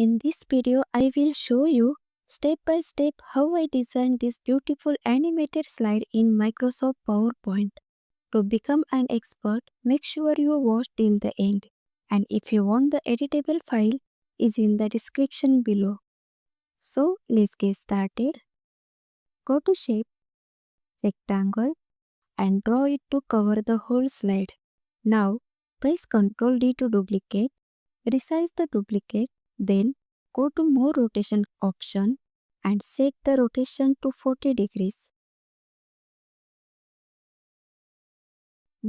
In this video, I will show you step by step how I designed this beautiful animated slide in Microsoft PowerPoint. To become an expert, make sure you watch till the end. And if you want the editable file, is in the description below. So let's get started. Go to Shape, Rectangle and draw it to cover the whole slide. Now press Ctrl D to duplicate. Resize the duplicate, then go to More Rotation option and set the rotation to 40 degrees.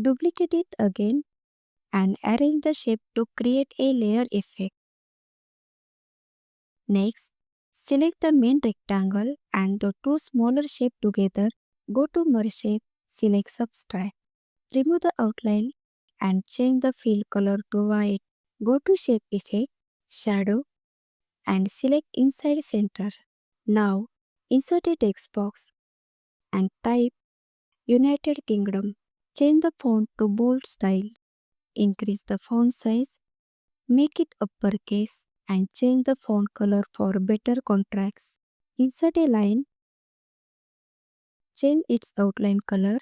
Duplicate it again and arrange the shape to create a layer effect. Next, select the main rectangle and the two smaller shapes together. Go to Merge Shape, select Subtract. Remove the outline and change the fill color to white. Go to Shape Effect, Shadow and select Inside Center. Now insert a text box and type United Kingdom. Change the font to bold style. Increase the font size. Make it uppercase and change the font color for better contrast. Insert a line. Change its outline color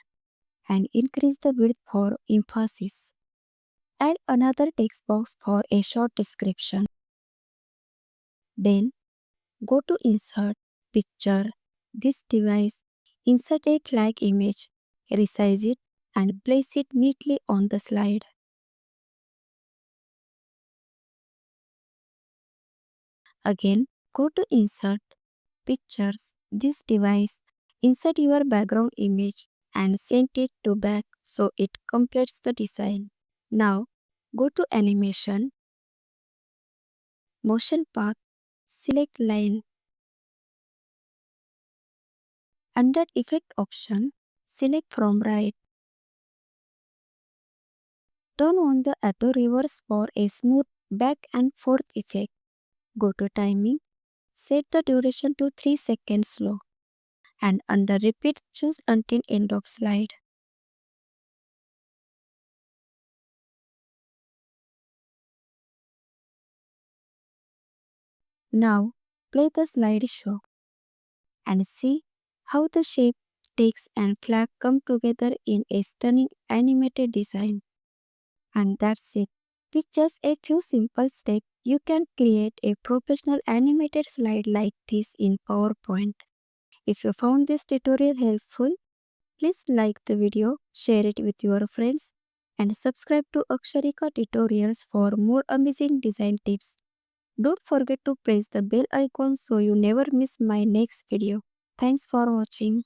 and increase the width for emphasis. Add another text box for a short description. Then go to Insert, Picture, this device, insert a flag image, resize it and place it neatly on the slide. Again, go to Insert, Pictures, this device, insert your background image and send it to back so it completes the design. Now, go to Animation, Motion Path, select Line. Under Effect option, select from right. Turn on the Auto Reverse for a smooth back and forth effect. Go to Timing, set the duration to 3 seconds slow. And under Repeat, choose until end of slide. Now, play the slideshow and see how the shape, text and flag come together in a stunning animated design. And that's it. With just a few simple steps, you can create a professional animated slide like this in PowerPoint. If you found this tutorial helpful, please like the video, share it with your friends, and subscribe to Aksharika Tutorials for more amazing design tips. Don't forget to press the bell icon so you never miss my next video. Thanks for watching.